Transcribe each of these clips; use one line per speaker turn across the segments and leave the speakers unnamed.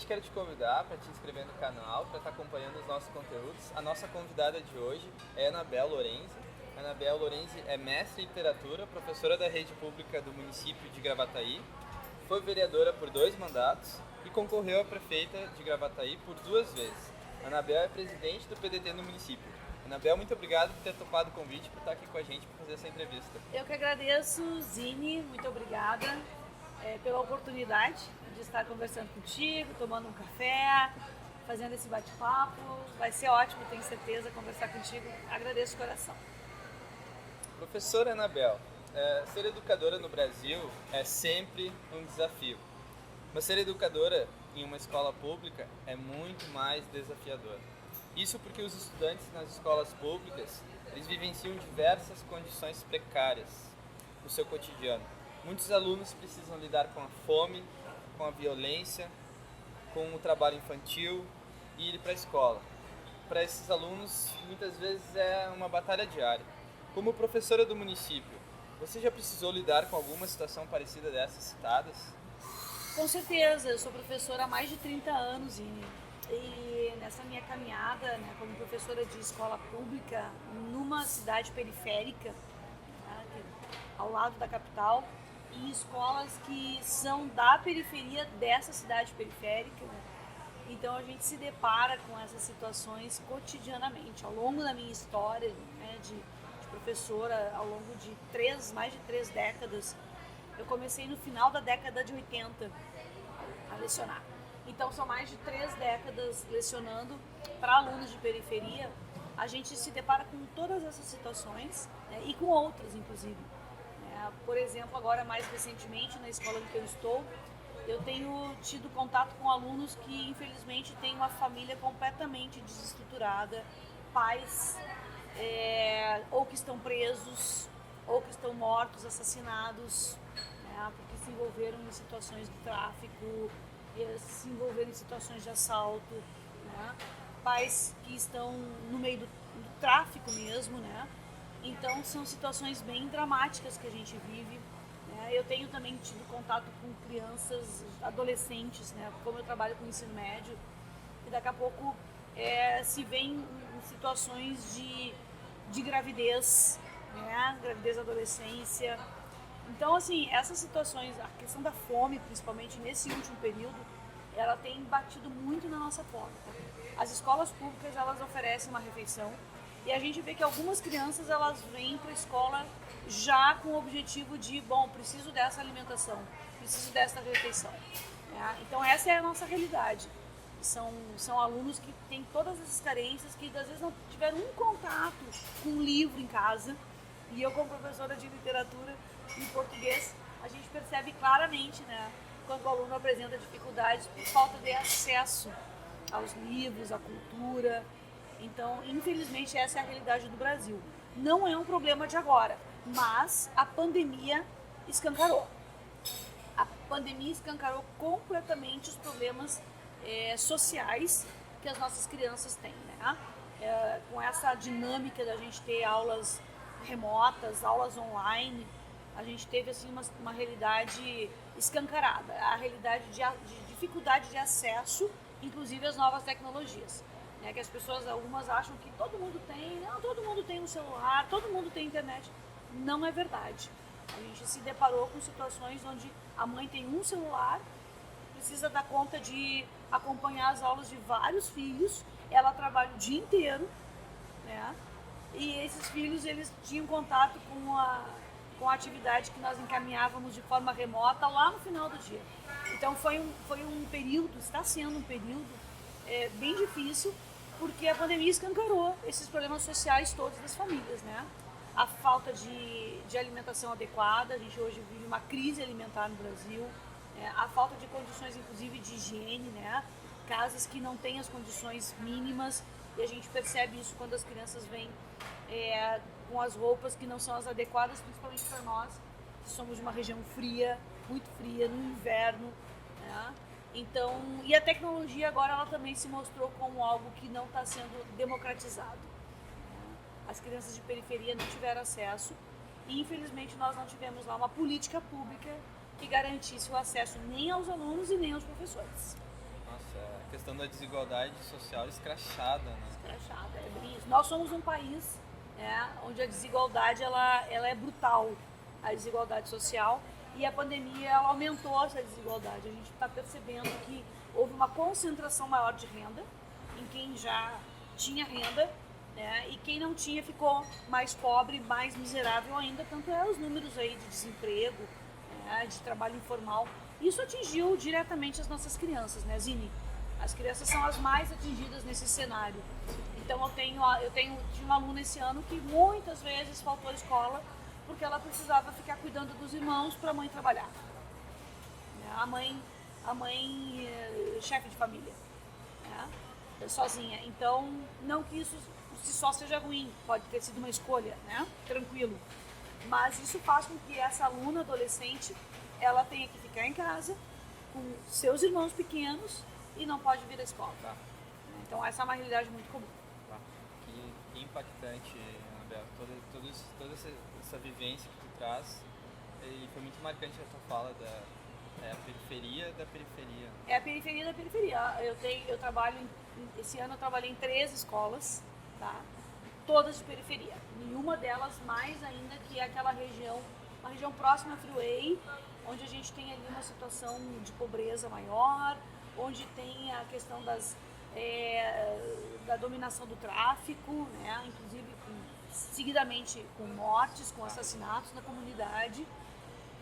gente quer te convidar para te inscrever no canal, para estar acompanhando os nossos conteúdos. A nossa convidada de hoje é Anabel Lorenzi. Anabel Lorenzi é mestre em literatura, professora da rede pública do município de Gravataí, foi vereadora por 2 mandatos e concorreu a prefeita de Gravataí por 2 vezes. Anabel é presidente do PDT no município. Anabel, muito obrigado por ter topado o convite, por estar aqui com a gente para fazer essa entrevista.
Eu que agradeço, Zine, muito obrigada pela oportunidade de estar conversando contigo, tomando um café, fazendo esse bate-papo. Vai ser ótimo, tenho certeza, conversar contigo. Agradeço de coração.
Professora Anabel, ser educadora no Brasil é sempre um desafio. Mas ser educadora em uma escola pública é muito mais desafiador. Isso porque os estudantes nas escolas públicas, eles vivenciam diversas condições precárias no seu cotidiano. Muitos alunos precisam lidar com a fome, com a violência, com o trabalho infantil e ir para a escola. Para esses alunos, muitas vezes é uma batalha diária. Como professora do município, você já precisou lidar com alguma situação parecida dessas citadas?
Com certeza, eu sou professora há mais de 30 anos e nessa minha caminhada, né, como professora de escola pública numa cidade periférica, né, ao lado da capital, em escolas que são da periferia dessa cidade periférica, né? Então a gente se depara com essas situações cotidianamente. Ao longo da minha história, né, de professora, ao longo de mais de 3 décadas, eu comecei no final da década de 80 a lecionar. Então são mais de 3 décadas lecionando para alunos de periferia. A gente se depara com todas essas situações, né, e com outras, inclusive. Por exemplo, agora mais recentemente, na escola em que eu estou, eu tenho tido contato com alunos que infelizmente têm uma família completamente desestruturada, pais ou que estão presos, ou que estão mortos, assassinados, né, porque se envolveram em situações de tráfico, se envolveram em situações de assalto, né, pais que estão no meio do tráfico mesmo, né. Então são situações bem dramáticas que a gente vive, né? Eu tenho também tido contato com crianças, adolescentes, né? Como eu trabalho com ensino médio, e daqui a pouco se vê em situações de gravidez, né? Gravidez, adolescência. Então, assim, essas situações, a questão da fome, principalmente nesse último período, ela tem batido muito na nossa porta. As escolas públicas, elas oferecem uma refeição, e a gente vê que algumas crianças, elas vêm para a escola já com o objetivo de, preciso dessa alimentação, preciso dessa refeição. Né? Então essa é a nossa realidade. São alunos que têm todas essas carências, que às vezes não tiveram um contato com um livro em casa. E eu, como professora de literatura em português, a gente percebe claramente, né, quando o aluno apresenta dificuldades por falta de acesso aos livros, à cultura. Então, infelizmente, essa é a realidade do Brasil. Não é um problema de agora, mas a pandemia escancarou. A pandemia escancarou completamente os problemas sociais que as nossas crianças têm, né? Com essa dinâmica da gente ter aulas remotas, aulas online, a gente teve assim uma realidade escancarada, a realidade de dificuldade de acesso, inclusive às novas tecnologias. Que as pessoas, algumas acham que todo mundo tem, não, todo mundo tem um celular, todo mundo tem internet. Não é verdade. A gente se deparou com situações onde a mãe tem um celular, precisa dar conta de acompanhar as aulas de vários filhos, ela trabalha o dia inteiro, né? E esses filhos, eles tinham contato com a atividade que nós encaminhávamos de forma remota lá no final do dia. Então foi um período, está sendo um período bem difícil, porque a pandemia escancarou esses problemas sociais todos das famílias, né? A falta de alimentação adequada, a gente hoje vive uma crise alimentar no Brasil, a falta de condições, inclusive, de higiene, né? Casas que não têm as condições mínimas, e a gente percebe isso quando as crianças vêm com as roupas que não são as adequadas, principalmente para nós, que somos de uma região fria, muito fria, no inverno, né? Então, e a tecnologia agora ela também se mostrou como algo que não está sendo democratizado. As crianças de periferia não tiveram acesso e, infelizmente, nós não tivemos lá uma política pública que garantisse o acesso nem aos alunos e nem aos professores.
Nossa, A questão da desigualdade social escrachada, né?
Escrachada, é bem isso. Nós somos um país, né, onde a desigualdade ela é brutal, a desigualdade social, e a pandemia ela aumentou essa desigualdade. A gente está percebendo que houve uma concentração maior de renda em quem já tinha renda, né, e quem não tinha ficou mais pobre, mais miserável ainda, tanto é os números aí de desemprego, né, de trabalho informal. Isso atingiu diretamente as nossas crianças, né, Zine? As crianças são as mais atingidas nesse cenário. Então tinha uma aluna esse ano que muitas vezes faltou à escola porque ela precisava ficar cuidando dos irmãos para a mãe trabalhar. A mãe chefe de família, né? Sozinha. Então, não que isso se só seja ruim, pode ter sido uma escolha, né? Tranquilo. Mas isso faz com que essa aluna adolescente, ela tenha que ficar em casa com seus irmãos pequenos e não pode vir à escola.
Tá.
Então, essa é uma realidade muito comum.
Tá. Que impactante, Anabel, toda essa vivência que tu traz, e foi muito marcante a tua fala a periferia da periferia.
É a periferia da periferia. Esse ano eu trabalhei em 3 escolas, tá? Todas de periferia. Nenhuma delas mais ainda que aquela região, uma região próxima à Freeway, onde a gente tem ali uma situação de pobreza maior, onde tem a questão da dominação do tráfico, né? Inclusive seguidamente com mortes, com assassinatos na comunidade.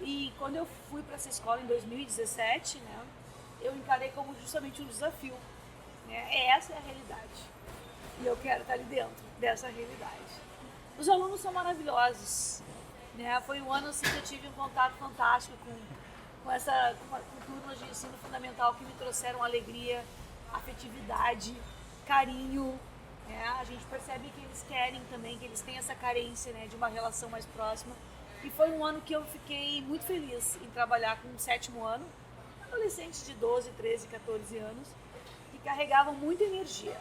E quando eu fui para essa escola em 2017, né, eu encarei como justamente um desafio. Né? Essa é a realidade. E eu quero estar ali dentro dessa realidade. Os alunos são maravilhosos. Né? Foi um ano assim, que eu tive um contato fantástico com turmas de ensino fundamental que me trouxeram alegria, afetividade, carinho. Né? A gente percebe que eles querem também, que eles têm essa carência, né, de uma relação mais próxima. E foi um ano que eu fiquei muito feliz em trabalhar com o 7º ano, adolescentes de 12, 13, 14 anos, que carregavam muita energia,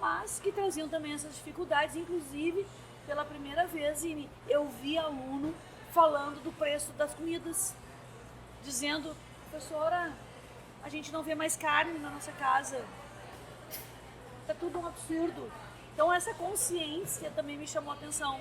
mas que traziam também essas dificuldades. Inclusive, pela primeira vez, eu vi aluno falando do preço das comidas, dizendo: professora, a gente não vê mais carne na nossa casa, tá tudo um absurdo. Então essa consciência também me chamou a atenção.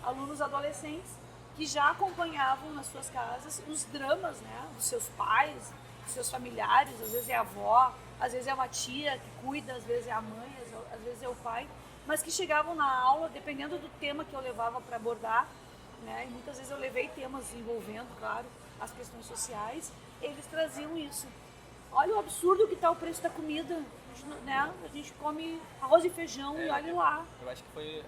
Alunos adolescentes que já acompanhavam nas suas casas os dramas, né, dos seus pais, dos seus familiares, às vezes é a avó, às vezes é uma tia que cuida, às vezes é a mãe, às vezes é o pai, mas que chegavam na aula, dependendo do tema que eu levava para abordar, né, e muitas vezes eu levei temas envolvendo, claro, as questões sociais, eles traziam isso. Olha o absurdo que está o preço da comida, né? A gente come arroz e feijão e olha lá.
Eu acho que foi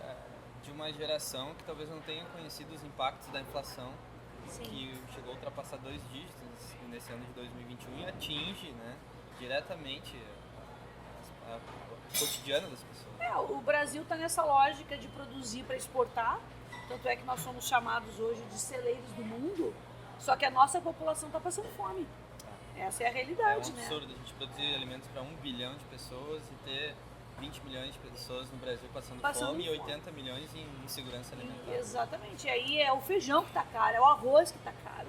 de uma geração que talvez não tenha conhecido os impactos da inflação,
Sim.
que chegou a ultrapassar 2 dígitos nesse ano de 2021 e atinge, né, diretamente o cotidiano das pessoas.
O Brasil está nessa lógica de produzir para exportar, tanto é que nós somos chamados hoje de celeiros do mundo, só que a nossa população está passando fome. Essa é a realidade, né?
É um absurdo a gente produzir alimentos para 1 bilhão de pessoas e ter 20 milhões de pessoas no Brasil passando fome e 80 milhões em insegurança alimentar.
Exatamente. E aí é o feijão que está caro, é o arroz que está caro.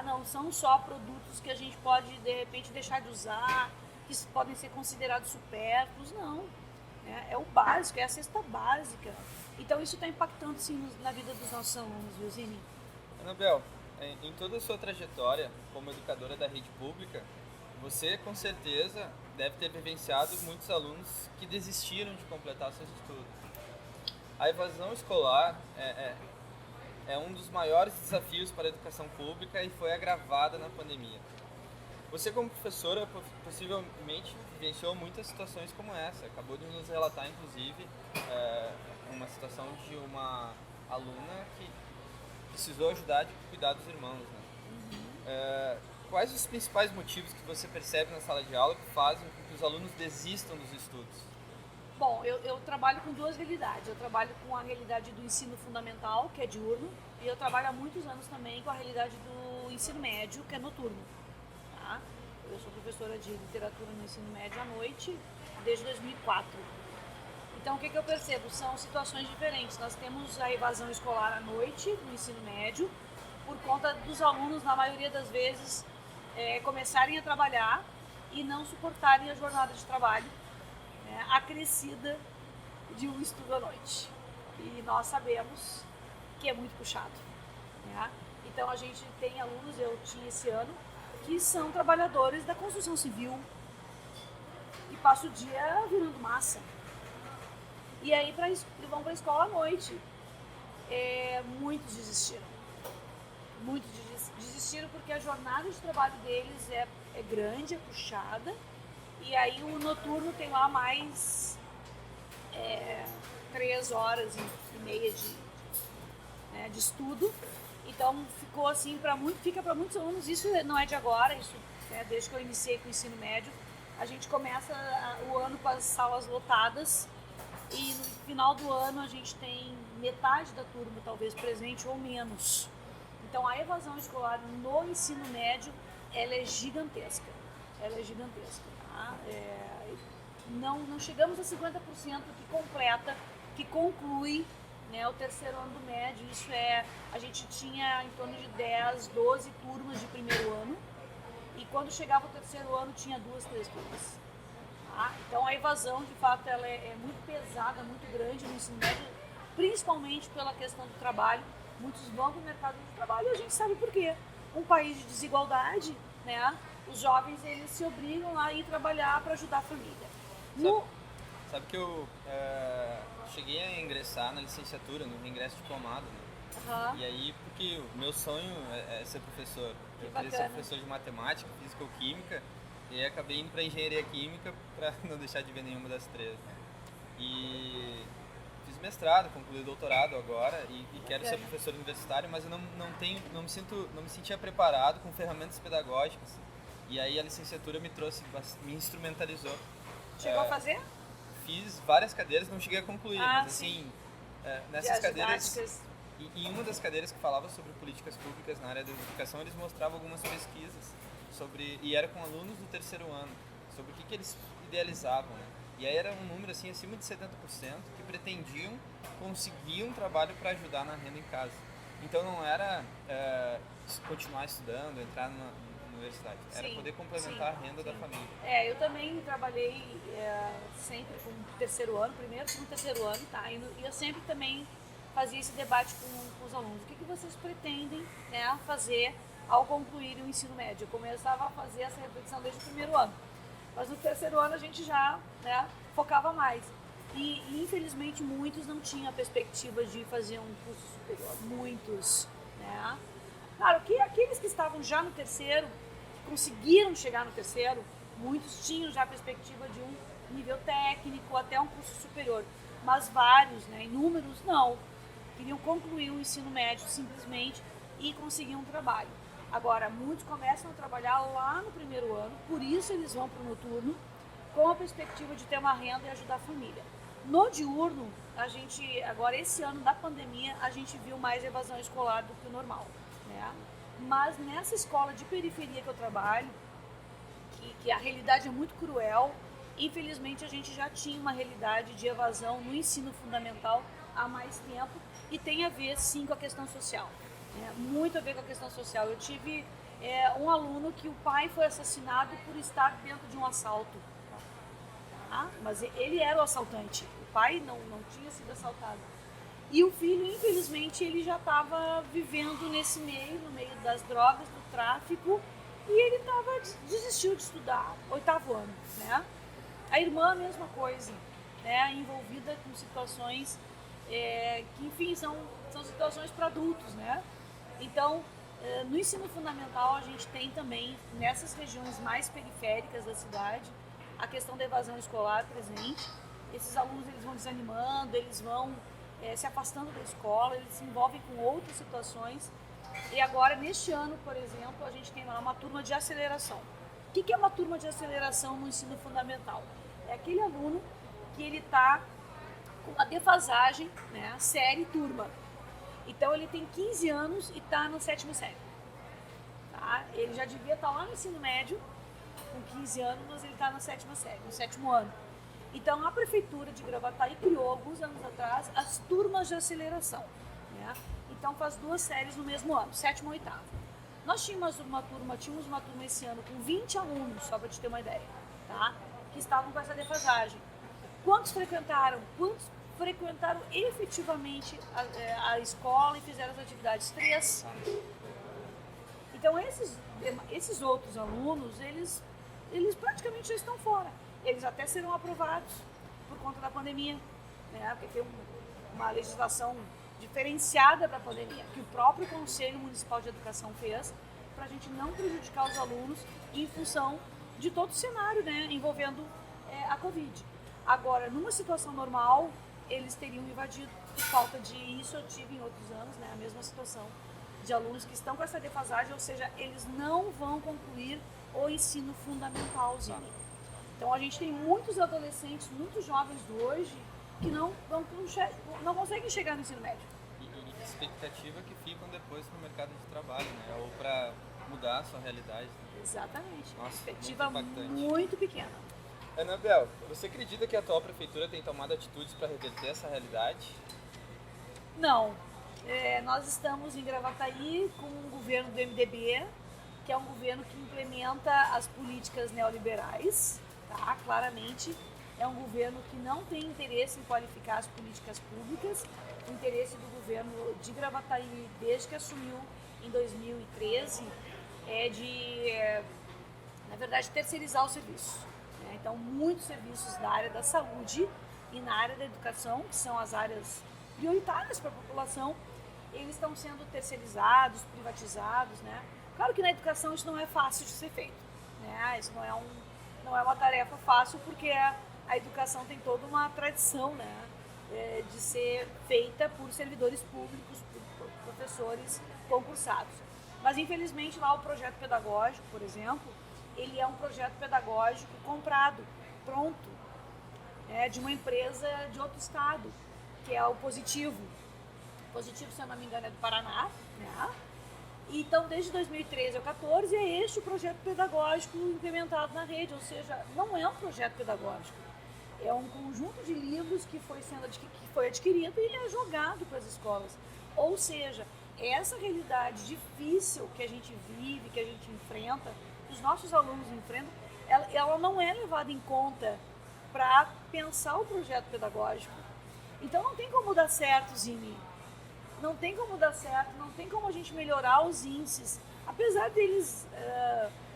Não são só produtos que a gente pode, de repente, deixar de usar, que podem ser considerados supérfluos, não. É o básico, é a cesta básica. Então isso está impactando, sim, na vida dos nossos alunos, viu, Zini?
Anabel, em toda a sua trajetória como educadora da rede pública, você com certeza deve ter vivenciado muitos alunos que desistiram de completar seus estudos. A evasão escolar é um dos maiores desafios para a educação pública e foi agravada na pandemia. Você como professora possivelmente vivenciou muitas situações como essa. Acabou de nos relatar, inclusive, uma situação de uma aluna que precisou ajudar de cuidar dos irmãos, né? Quais os principais motivos que você percebe na sala de aula que fazem com que os alunos desistam dos estudos?
Bom, eu trabalho com 2 realidades. Eu trabalho com a realidade do ensino fundamental, que é diurno, e eu trabalho há muitos anos também com a realidade do ensino médio, que é noturno. Tá? Eu sou professora de literatura no ensino médio à noite desde 2004. Então, o que eu percebo? São situações diferentes. Nós temos a evasão escolar à noite, no ensino médio, por conta dos alunos, na maioria das vezes, começarem a trabalhar e não suportarem a jornada de trabalho, né, acrescida de um estudo à noite. E nós sabemos que é muito puxado, né? Então a gente tem alunos, eu tinha esse ano, que são trabalhadores da construção civil e passam o dia virando massa. E aí vão para a escola à noite. Muitos desistiram. Muitos desistiram porque a jornada de trabalho deles é grande, é puxada. E aí o noturno tem lá mais 3 horas e meia de estudo. Então ficou assim, fica para muitos alunos. Isso não é de agora, isso desde que eu iniciei com o ensino médio. A gente começa o ano com as salas lotadas e no final do ano a gente tem metade da turma talvez presente ou menos. Então a evasão escolar no ensino médio ela é gigantesca. Tá? Não chegamos a 50% que completa, que conclui, né, o terceiro ano do médio. Isso a gente tinha em torno de 10, 12 turmas de primeiro ano, e quando chegava o terceiro ano tinha 2, 3 turmas. Tá? Então a evasão, de fato, ela é muito pesada, muito grande no ensino médio, principalmente pela questão do trabalho. Muitos vão para o mercado de trabalho e a gente sabe por quê. Um país de desigualdade, né? Os jovens eles se obrigam a ir trabalhar para ajudar a família.
Sabe que eu cheguei a ingressar na licenciatura, no ingresso diplomado, né?
Uhum.
E aí, porque o meu sonho é ser professor. Eu queria ser professor de matemática, física ou química, e aí acabei indo para engenharia química para não deixar de ver nenhuma das três. Né? E fiz mestrado, concluí doutorado agora e quero ser professor universitário, mas eu não me sentia preparado com ferramentas pedagógicas. E aí a licenciatura me instrumentalizou.
Chegou a fazer?
Fiz várias cadeiras, não cheguei a concluir, mas assim, nessas cadeiras, em uma das cadeiras que falava sobre políticas públicas na área da educação, eles mostravam algumas pesquisas e era com alunos do terceiro ano, sobre o que eles idealizavam, né? E aí era um número assim, acima de 70% que pretendiam conseguir um trabalho para ajudar na renda em casa. Então não era continuar estudando, entrar na universidade, era poder complementar a renda da família.
Eu também trabalhei sempre com terceiro ano, primeiro, segundo, terceiro ano, tá? E eu sempre também fazia esse debate com os alunos. O que vocês pretendem, né, fazer ao concluírem o ensino médio? Eu começava a fazer essa reflexão desde o primeiro ano. Mas no terceiro ano a gente já, né, focava mais. E infelizmente muitos não tinham a perspectiva de fazer um curso superior. Muitos, né? Claro que aqueles que estavam já no terceiro, que conseguiram chegar no terceiro, muitos tinham já a perspectiva de um nível técnico, até um curso superior. Mas vários, né, inúmeros, não. Queriam concluir o ensino médio simplesmente e conseguir um trabalho. Agora, muitos começam a trabalhar lá no primeiro ano, por isso eles vão para o noturno, com a perspectiva de ter uma renda e ajudar a família. No diurno, agora esse ano da pandemia, a gente viu mais evasão escolar do que o normal, né? Mas nessa escola de periferia que eu trabalho, que a realidade é muito cruel, infelizmente a gente já tinha uma realidade de evasão no ensino fundamental há mais tempo e tem a ver sim com a questão social. Muito a ver com a questão social. Eu tive um aluno que o pai foi assassinado por estar dentro de um assalto. Tá? Mas ele era o assaltante, o pai não tinha sido assaltado. E o filho, infelizmente, ele já estava vivendo nesse meio, no meio das drogas, do tráfico, e ele desistiu de estudar, 8º ano. Né? A irmã, a mesma coisa, né? Envolvida com situações que, enfim, são situações para adultos, né? Então, no ensino fundamental, a gente tem também, nessas regiões mais periféricas da cidade, a questão da evasão escolar presente. Esses alunos eles vão desanimando, eles vão se afastando da escola, eles se envolvem com outras situações. E agora, neste ano, por exemplo, a gente tem lá uma turma de aceleração. O que é uma turma de aceleração no ensino fundamental? É aquele aluno que ele está com a defasagem, né, série turma. Então ele tem 15 anos e está no 7º série. Tá? Ele já devia estar lá no ensino médio, com 15 anos, mas ele está na 7ª série, no 7º ano. Então a prefeitura de Gravataí criou, alguns anos atrás, as turmas de aceleração. Né? Então faz 2 séries no mesmo ano, 7º e 8º. Nós tínhamos uma turma esse ano com 20 alunos, só para te ter uma ideia, tá? Que estavam com essa defasagem. Quantos frequentaram? Quantos frequentaram efetivamente a escola e fizeram as atividades? 3. Então, esses outros alunos, eles praticamente já estão fora. Eles até serão aprovados por conta da pandemia, né? Porque tem uma legislação diferenciada para a pandemia, que o próprio Conselho Municipal de Educação fez, para a gente não prejudicar os alunos em função de todo o cenário, né, envolvendo a Covid. Agora, numa situação normal, eles teriam invadido por falta de isso. Eu tive em outros anos, né, a mesma situação de alunos que estão com essa defasagem, ou seja, eles não vão concluir o ensino fundamental, Zine. Então, a gente tem muitos adolescentes, muitos jovens de hoje, que não conseguem chegar no ensino médio.
E expectativa que ficam depois no mercado de trabalho, né? Ou para mudar a sua realidade. Né?
Exatamente.
Nossa,
Expectativa
muito,
muito pequena.
Anabel, você acredita que a atual prefeitura tem tomado atitudes para reverter essa realidade?
Não. Nós estamos em Gravataí com o governo do MDB, que é um governo que implementa as políticas neoliberais, tá? Claramente. É um governo que não tem interesse em qualificar as políticas públicas. O interesse do governo de Gravataí, desde que assumiu em 2013, é de, na verdade, terceirizar os serviços. Né? Então, muitos serviços na área da saúde e na área da educação, que são as áreas prioritárias para a população, eles estão sendo terceirizados, privatizados. Né? Claro que na educação isso não é fácil de ser feito. Né? Isso não é uma tarefa fácil, porque a educação tem toda uma tradição, né, de ser feita por servidores públicos, por professores concursados. Mas, infelizmente, lá o projeto pedagógico, por exemplo, ele é um projeto pedagógico comprado, pronto, de uma empresa de outro estado, que é o Positivo. O Positivo, se eu não me engano, é do Paraná, né? Então, desde 2013 a 2014, é este o projeto pedagógico implementado na rede, ou seja, não é um projeto pedagógico. É um conjunto de livros que foi adquirido e é jogado para as escolas. Ou seja, essa realidade difícil que a gente vive, que a gente enfrenta, que os nossos alunos enfrentam, ela não é levada em conta para pensar o projeto pedagógico. Então não tem como dar certo, Zine. Não tem como dar certo, não tem como a gente melhorar os índices. Apesar deles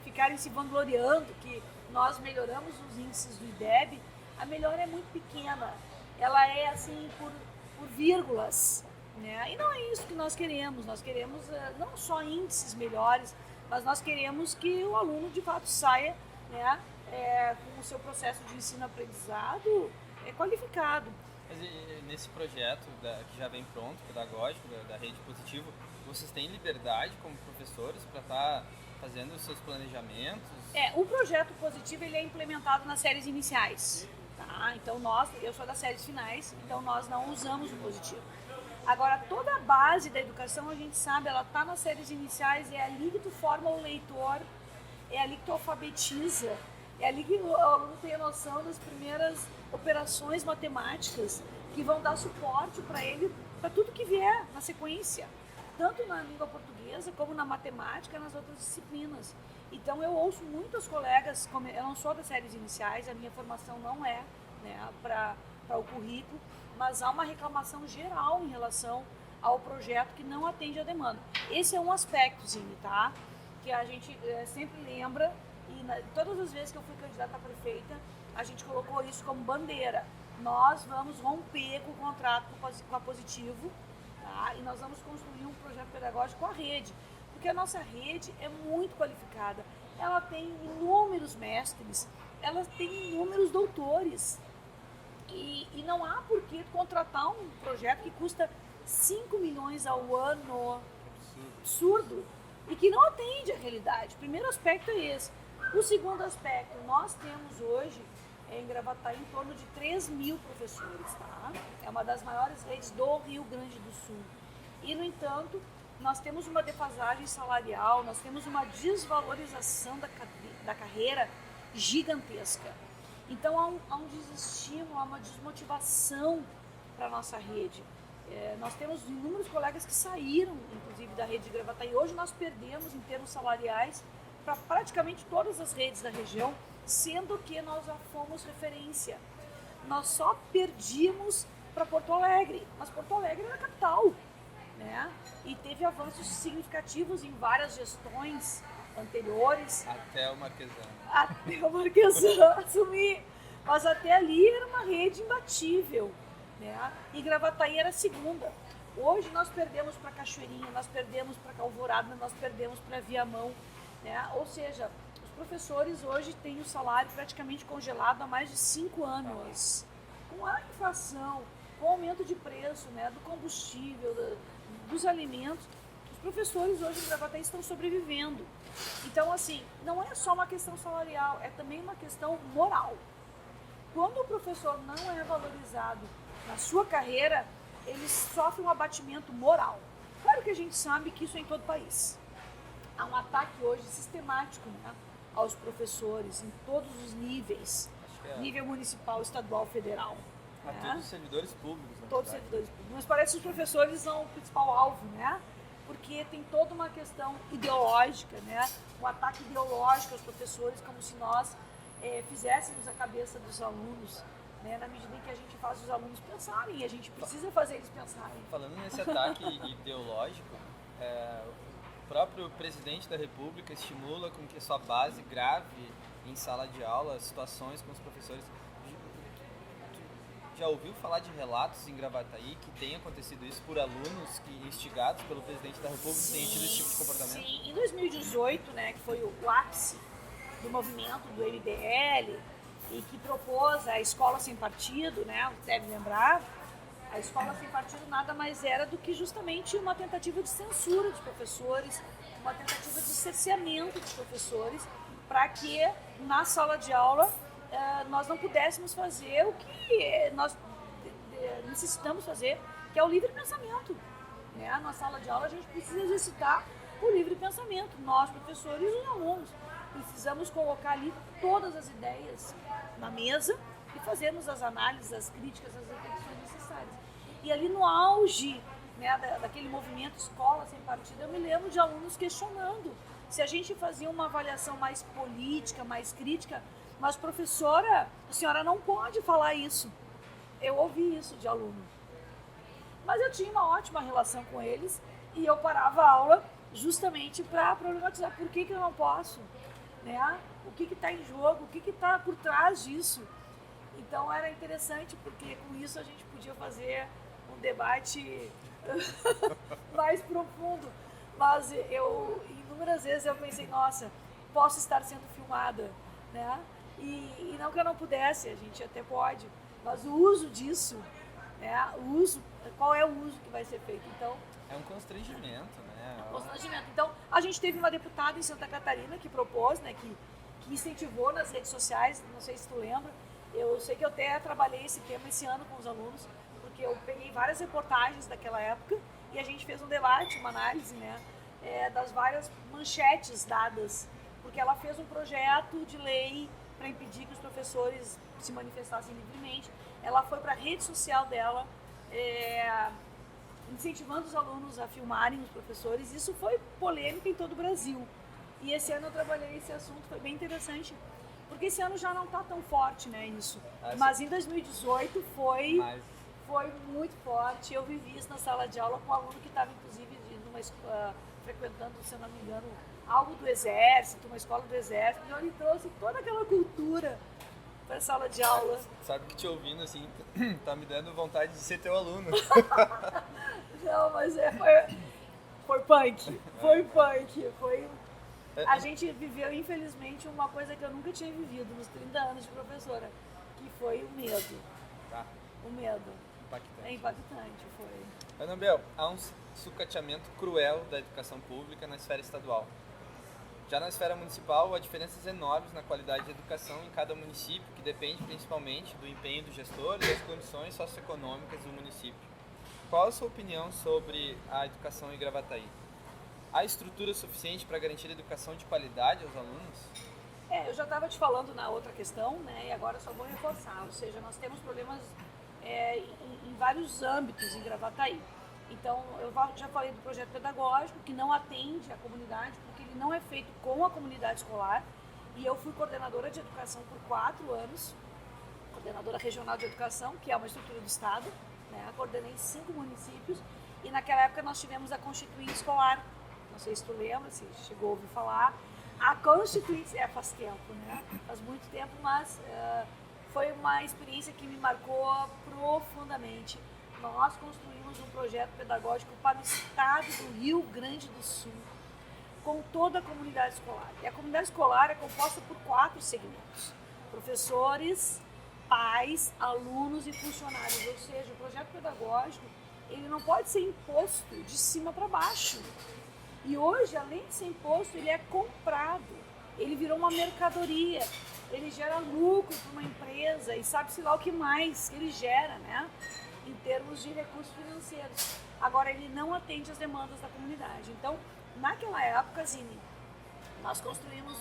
ficarem se vangloriando que nós melhoramos os índices do IDEB, a melhora é muito pequena, ela é assim por vírgulas, né? E não é isso que nós queremos não só índices melhores, mas nós queremos que o aluno de fato saia, né, com o seu processo de ensino-aprendizado qualificado.
Mas nesse projeto que já vem pronto, pedagógico, da Rede Positivo, vocês têm liberdade como professores para estar fazendo os seus planejamentos?
O projeto Positivo ele é implementado nas séries iniciais. Tá? Então eu sou das séries finais, então nós não usamos o Positivo. Agora, toda a base da educação, a gente sabe, ela está nas séries iniciais, é ali que tu forma o leitor, é ali que tu alfabetiza, é ali que o aluno tem a noção das primeiras operações matemáticas que vão dar suporte para ele, para tudo que vier na sequência, tanto na língua portuguesa como na matemática e nas outras disciplinas. Então, eu ouço muitos colegas, eu não sou das séries iniciais, a minha formação não é, né, para o currículo, mas há uma reclamação geral em relação ao projeto que não atende à demanda. Esse é um aspecto, Zine, tá? Que a gente sempre lembra, e todas as vezes que eu fui candidata a prefeita, a gente colocou isso como bandeira. Nós vamos romper com o contrato com a Positivo, tá? E nós vamos construir um projeto pedagógico com a rede. Porque a nossa rede é muito qualificada, ela tem inúmeros mestres, ela tem inúmeros doutores e não há por que contratar um projeto que custa 5 milhões ao ano, absurdo, e que não atende à realidade. O primeiro aspecto é esse. O segundo aspecto, nós temos hoje em Gravataí em torno de 3.000 professores, tá? É uma das maiores redes do Rio Grande do Sul. E, no entanto, nós temos uma defasagem salarial, nós temos uma desvalorização da carreira gigantesca. Então há um desestímulo, há uma desmotivação para a nossa rede. Nós temos inúmeros colegas que saíram, inclusive, da rede de Gravataí. Hoje nós perdemos, em termos salariais, para praticamente todas as redes da região, sendo que nós já fomos referência. Nós só perdíamos para Porto Alegre, mas Porto Alegre era a capital, né? E teve avanços significativos em várias gestões anteriores.
Até o Marquesano.
Até o Marquesano assumir. Mas até ali era uma rede imbatível, né? E Gravataí era a segunda. Hoje nós perdemos para Cachoeirinha, nós perdemos para Alvorada, nós perdemos para Viamão, né? Ou seja, os professores hoje têm o salário praticamente congelado há mais de 5 anos. Com a inflação, com o aumento de preço, né, do combustível, dos alimentos, os professores hoje em Gravataí estão sobrevivendo. Então, assim, não é só uma questão salarial, é também uma questão moral. Quando o professor não é valorizado na sua carreira, ele sofre um abatimento moral. Claro que a gente sabe que isso é em todo o país. Há um ataque hoje sistemático, né, aos professores em todos os níveis, nível municipal, estadual, federal.
A todos os servidores públicos.
Todos os servidores públicos. Mas parece que os professores são o principal alvo, né? Porque tem toda uma questão ideológica, né? Um ataque ideológico aos professores, como se nós fizéssemos a cabeça dos alunos, né? Na medida em que a gente faz os alunos pensarem, e a gente precisa fazer eles pensarem.
Falando nesse ataque ideológico, o próprio presidente da República estimula com que sua base grave em sala de aula situações com os professores. Já ouviu falar de relatos em Gravataí que tem acontecido isso por alunos que, instigados pelo presidente da República, têm tido esse tipo de comportamento?
Sim, em 2018, né, que foi o ápice do movimento do MBL e que propôs a escola sem partido, né, deve lembrar, a escola sem partido nada mais era do que justamente uma tentativa de censura de professores, uma tentativa de cerceamento de professores, para que na sala de aula nós não pudéssemos fazer o que nós necessitamos fazer, que é o livre pensamento, né? Na sala de aula a gente precisa exercitar o livre pensamento, nós professores e os alunos precisamos colocar ali todas as ideias na mesa e fazermos as análises, as críticas, as reflexões necessárias. E ali no auge, né, daquele movimento escola sem partido, eu me lembro de alunos questionando se a gente fazia uma avaliação mais política, mais crítica. Mas, professora, a senhora não pode falar isso. Eu ouvi isso de aluno. Mas eu tinha uma ótima relação com eles e eu parava a aula justamente para problematizar por que eu não posso, né? O que está em jogo, o que está por trás disso. Então era interessante porque com isso a gente podia fazer um debate mais profundo. Mas inúmeras vezes eu pensei, nossa, posso estar sendo filmada, né? E não que eu não pudesse, a gente até pode, mas o uso disso, né? Qual é o uso que vai ser feito? Então,
é um constrangimento, né?
É um constrangimento. Então, a gente teve uma deputada em Santa Catarina que propôs, né? Que incentivou nas redes sociais, não sei se tu lembra, eu sei que eu até trabalhei esse tema esse ano com os alunos, porque eu peguei várias reportagens daquela época e a gente fez um debate, uma análise, né? Das várias manchetes dadas, porque ela fez um projeto de lei para impedir que os professores se manifestassem livremente. Ela foi para a rede social dela, incentivando os alunos a filmarem os professores. Isso foi polêmica em todo o Brasil. E esse ano eu trabalhei esse assunto, foi bem interessante, porque esse ano já não está tão forte, né, isso. Mas em 2018 foi muito forte. Eu vivi isso na sala de aula com um aluno que estava, inclusive, frequentando, se eu não me engano, algo do Exército, uma escola do Exército, então ele trouxe toda aquela cultura para a sala de aula.
Sabe que te ouvindo assim, tá me dando vontade de ser teu aluno.
Não, mas foi punk, a gente viveu, infelizmente, uma coisa que eu nunca tinha vivido nos 30 anos de professora, que foi o medo.
Tá.
O medo.
Impactante.
É impactante, foi.
Ana Bel, há um sucateamento cruel da educação pública na esfera estadual. Já na esfera municipal, há diferenças enormes na qualidade de educação em cada município, que depende principalmente do empenho do gestor e das condições socioeconômicas do município. Qual a sua opinião sobre a educação em Gravataí? Há estrutura suficiente para garantir educação de qualidade aos alunos?
Eu já estava te falando na outra questão, né, e agora só vou reforçar. Ou seja, nós temos problemas em vários âmbitos em Gravataí. Então, eu já falei do projeto pedagógico, que não atende a comunidade, porque ele não é feito com a comunidade escolar. E eu fui coordenadora de educação por 4 anos, coordenadora regional de educação, que é uma estrutura do Estado, né? Coordenei 5 municípios, e naquela época nós tivemos a Constituinte Escolar. Não sei se tu lembra, se chegou a ouvir falar. A Constituinte, faz tempo, né? Faz muito tempo, mas foi uma experiência que me marcou profundamente. Nós construímos um projeto pedagógico para o estado do Rio Grande do Sul, com toda a comunidade escolar. E a comunidade escolar é composta por 4 segmentos: professores, pais, alunos e funcionários. Ou seja, o projeto pedagógico ele não pode ser imposto de cima para baixo. E hoje, além de ser imposto, ele é comprado. Ele virou uma mercadoria. Ele gera lucro para uma empresa e sabe-se lá o que mais ele gera, né? Em termos de recursos financeiros. Agora, ele não atende às demandas da comunidade. Então, naquela época, Zine, nós construímos,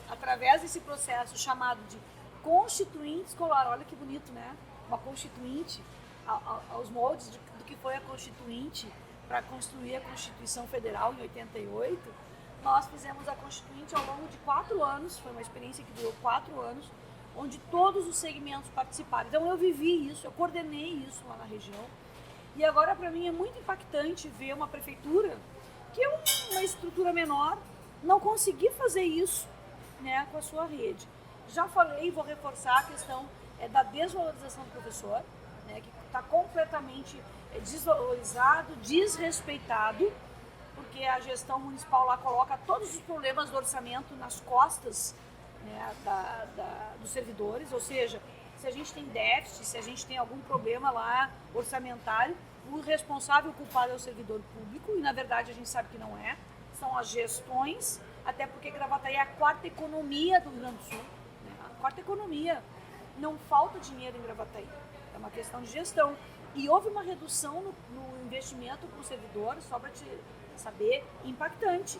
através desse processo chamado de Constituinte Escolar, olha que bonito, né? Uma Constituinte, aos moldes do que foi a Constituinte, para construir a Constituição Federal em 88, nós fizemos a Constituinte ao longo de 4 anos, foi uma experiência que durou 4 anos, onde todos os segmentos participaram. Então eu vivi isso, eu coordenei isso lá na região, e agora para mim é muito impactante ver uma prefeitura, que é uma estrutura menor, não conseguir fazer isso, né, com a sua rede. Já falei, vou reforçar a questão da desvalorização do professor, né, que está completamente desvalorizado, desrespeitado, porque a gestão municipal lá coloca todos os problemas do orçamento nas costas, né, dos servidores, ou seja, se a gente tem déficit, se a gente tem algum problema lá orçamentário, o responsável, o culpado é o servidor público, e na verdade a gente sabe que não é, são as gestões, até porque Gravataí é a 4ª economia do Rio Grande do Sul, né? A 4ª economia, não falta dinheiro em Gravataí, é uma questão de gestão. E houve uma redução no investimento para o servidor, só para te saber, impactante.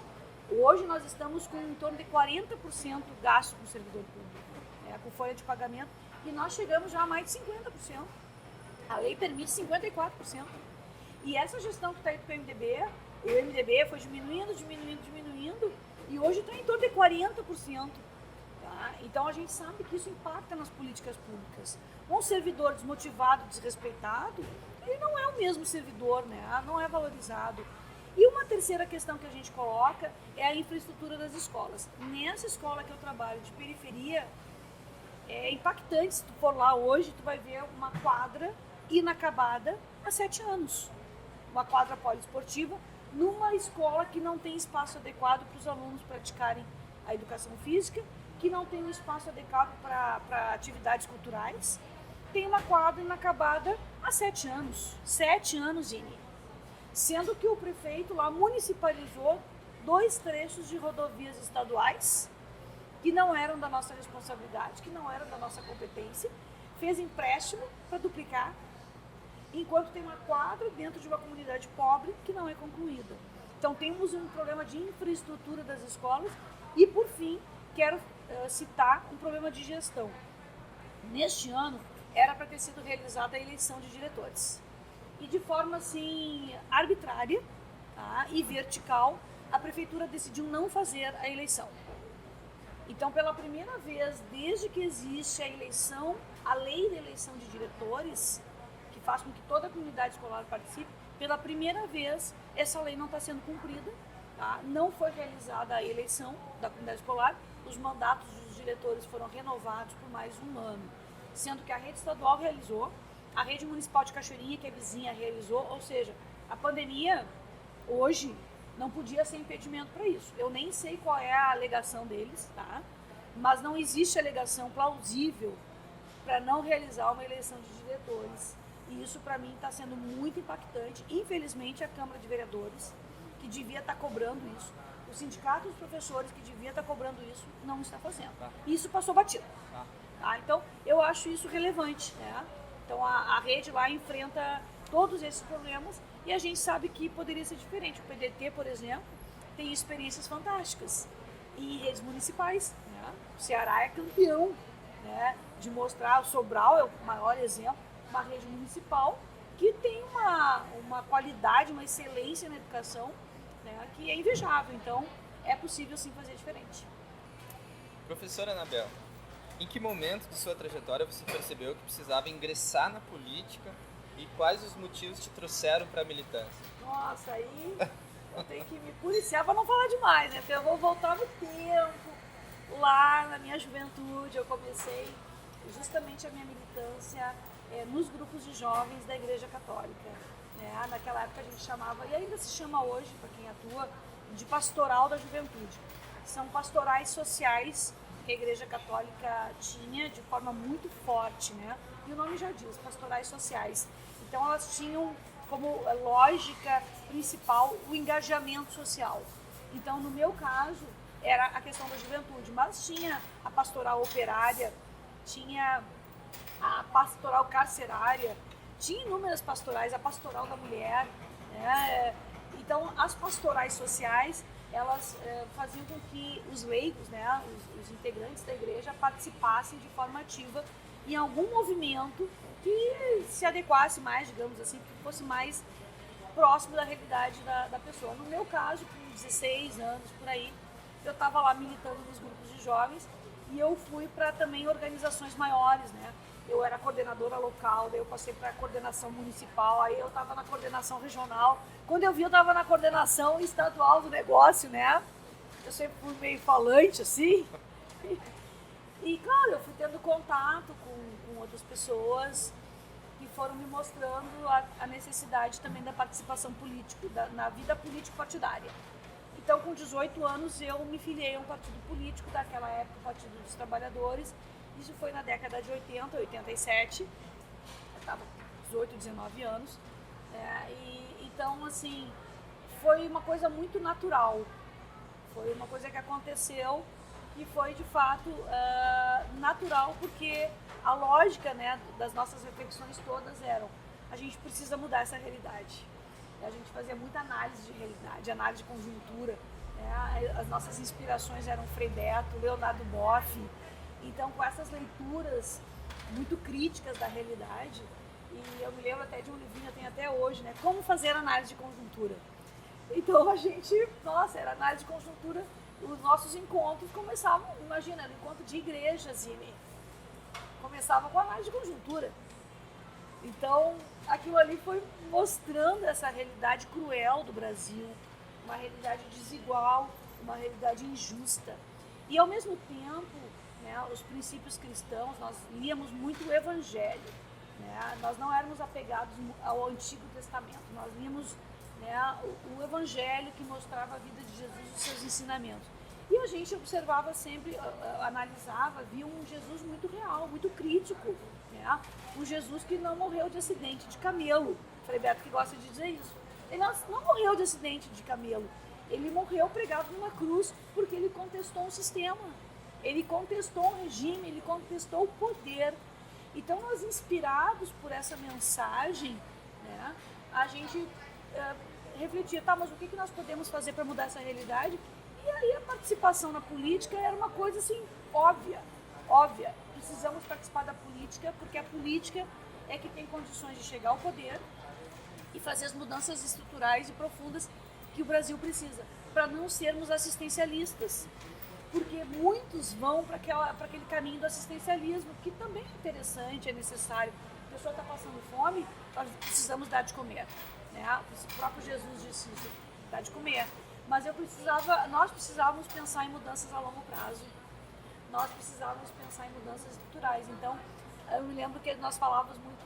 Hoje nós estamos com em torno de 40% gasto com o servidor público, né, com folha de pagamento, e nós chegamos já a mais de 50%. A lei permite 54%. E essa gestão que está aí do MDB, o MDB foi diminuindo, e hoje está em torno de 40%. Tá? Então a gente sabe que isso impacta nas políticas públicas. Um servidor desmotivado, desrespeitado, ele não é o mesmo servidor, né? Não é valorizado. E uma terceira questão que a gente coloca é a infraestrutura das escolas. Nessa escola que eu trabalho de periferia, é impactante. Se tu for lá hoje, tu vai ver uma quadra inacabada há 7 anos. Uma quadra poliesportiva numa escola que não tem espaço adequado para os alunos praticarem a educação física, que não tem um espaço adequado para atividades culturais. Tem uma quadra inacabada há 7 anos. 7 anos, Ine. Sendo que o prefeito lá municipalizou 2 trechos de rodovias estaduais que não eram da nossa responsabilidade, que não eram da nossa competência, fez empréstimo para duplicar, enquanto tem uma quadra dentro de uma comunidade pobre que não é concluída. Então temos um problema de infraestrutura das escolas e, por fim, quero citar um problema de gestão. Neste ano, era para ter sido realizada a eleição de diretores. E de forma assim arbitrária, tá, e vertical, a prefeitura decidiu não fazer a eleição. Então, pela primeira vez, desde que existe a eleição, a lei de eleição de diretores, que faz com que toda a comunidade escolar participe, pela primeira vez essa lei não está sendo cumprida, tá? Não foi realizada a eleição da comunidade escolar, os mandatos dos diretores foram renovados por mais 1 ano, sendo que a rede estadual realizou, a rede municipal de Cachoeirinha, que é vizinha, realizou, ou seja, a pandemia hoje não podia ser impedimento para isso. Eu nem sei qual é a alegação deles, tá? Mas não existe alegação plausível para não realizar uma eleição de diretores. E isso para mim está sendo muito impactante. Infelizmente a Câmara de Vereadores, que devia estar cobrando isso, o sindicato dos professores, que devia estar cobrando isso, não está fazendo. Isso passou batido. Tá? Então eu acho isso relevante, né? Então a rede lá enfrenta todos esses problemas e a gente sabe que poderia ser diferente. O PDT, por exemplo, tem experiências fantásticas em redes municipais, né? O Ceará é campeão, né, de mostrar, o Sobral é o maior exemplo, uma rede municipal que tem uma qualidade, uma excelência na educação, né, que é invejável. Então, é possível sim fazer diferente.
Professora Anabel, em que momento de sua trajetória você percebeu que precisava ingressar na política e quais os motivos te trouxeram para a militância?
Nossa, aí eu tenho que me policiar para não falar demais, né? Porque eu vou voltar no tempo. Lá na minha juventude eu comecei justamente a minha militância nos grupos de jovens da Igreja Católica. Né? Naquela época a gente chamava, e ainda se chama hoje, para quem atua, de pastoral da juventude. São pastorais sociais que a Igreja Católica tinha de forma muito forte, né? E o nome já diz, pastorais sociais. Então elas tinham como lógica principal o engajamento social. Então, no meu caso, era a questão da juventude, mas tinha a pastoral operária, tinha a pastoral carcerária, tinha inúmeras pastorais, a pastoral da mulher, né? Então, as pastorais sociais, elas faziam com que os leigos, né, os integrantes da igreja, participassem de forma ativa em algum movimento que se adequasse mais, digamos assim, que fosse mais próximo da realidade da pessoa. No meu caso, com 16 anos, por aí, eu estava lá militando nos grupos de jovens e eu fui para também organizações maiores, né? Eu era coordenadora local, daí eu passei para a coordenação municipal, aí eu estava na coordenação regional. Quando eu vi, eu estava na coordenação estadual do negócio, né? Eu sempre fui meio falante, assim. E, claro, eu fui tendo contato com outras pessoas que foram me mostrando a necessidade também da participação política, na vida político-partidária. Então, com 18 anos, eu me filiei a um partido político daquela época, o Partido dos Trabalhadores. Isso foi na década de 80, 87. Eu estava com 18, 19 anos. Então, assim, foi uma coisa muito natural. Foi uma coisa que aconteceu e foi, de fato, natural, porque a lógica, né, das nossas reflexões todas eram: a gente precisa mudar essa realidade. A gente fazia muita análise de realidade, análise de conjuntura. Né? As nossas inspirações eram Frei Beto, Leonardo Boff. Então, com essas leituras muito críticas da realidade, e eu me lembro até de um livrinho, eu tenho até hoje, né? Como fazer análise de conjuntura. Então, a gente, nossa, era análise de conjuntura. Os nossos encontros começavam, imagina, no encontro de igrejas, começava com análise de conjuntura. Então, aquilo ali foi mostrando essa realidade cruel do Brasil, uma realidade desigual, uma realidade injusta. E, ao mesmo tempo, né, os princípios cristãos, nós líamos muito o Evangelho. Né? Nós não éramos apegados ao Antigo Testamento, nós líamos, né, o Evangelho que mostrava a vida de Jesus e os seus ensinamentos. E a gente observava sempre, analisava, via um Jesus muito real, muito crítico. Né? Um Jesus que não morreu de acidente de camelo. Frei Beto que gosta de dizer isso. Ele não morreu de acidente de camelo. Ele morreu pregado numa cruz porque ele contestou um sistema. Ele contestou um regime, ele contestou o poder. Então, nós, inspirados por essa mensagem, né, a gente refletia, tá, mas o que nós podemos fazer para mudar essa realidade? E aí a participação na política era uma coisa assim, óbvia. Precisamos participar da política, porque a política é que tem condições de chegar ao poder e fazer as mudanças estruturais e profundas que o Brasil precisa, para não sermos assistencialistas. Porque muitos vão para aquele caminho do assistencialismo, que também é interessante, é necessário. A pessoa está passando fome, nós precisamos dar de comer. Né? O próprio Jesus disse isso, dar de comer. Mas nós precisávamos pensar em mudanças a longo prazo. Nós precisávamos pensar em mudanças estruturais. Então, eu me lembro que nós falávamos muito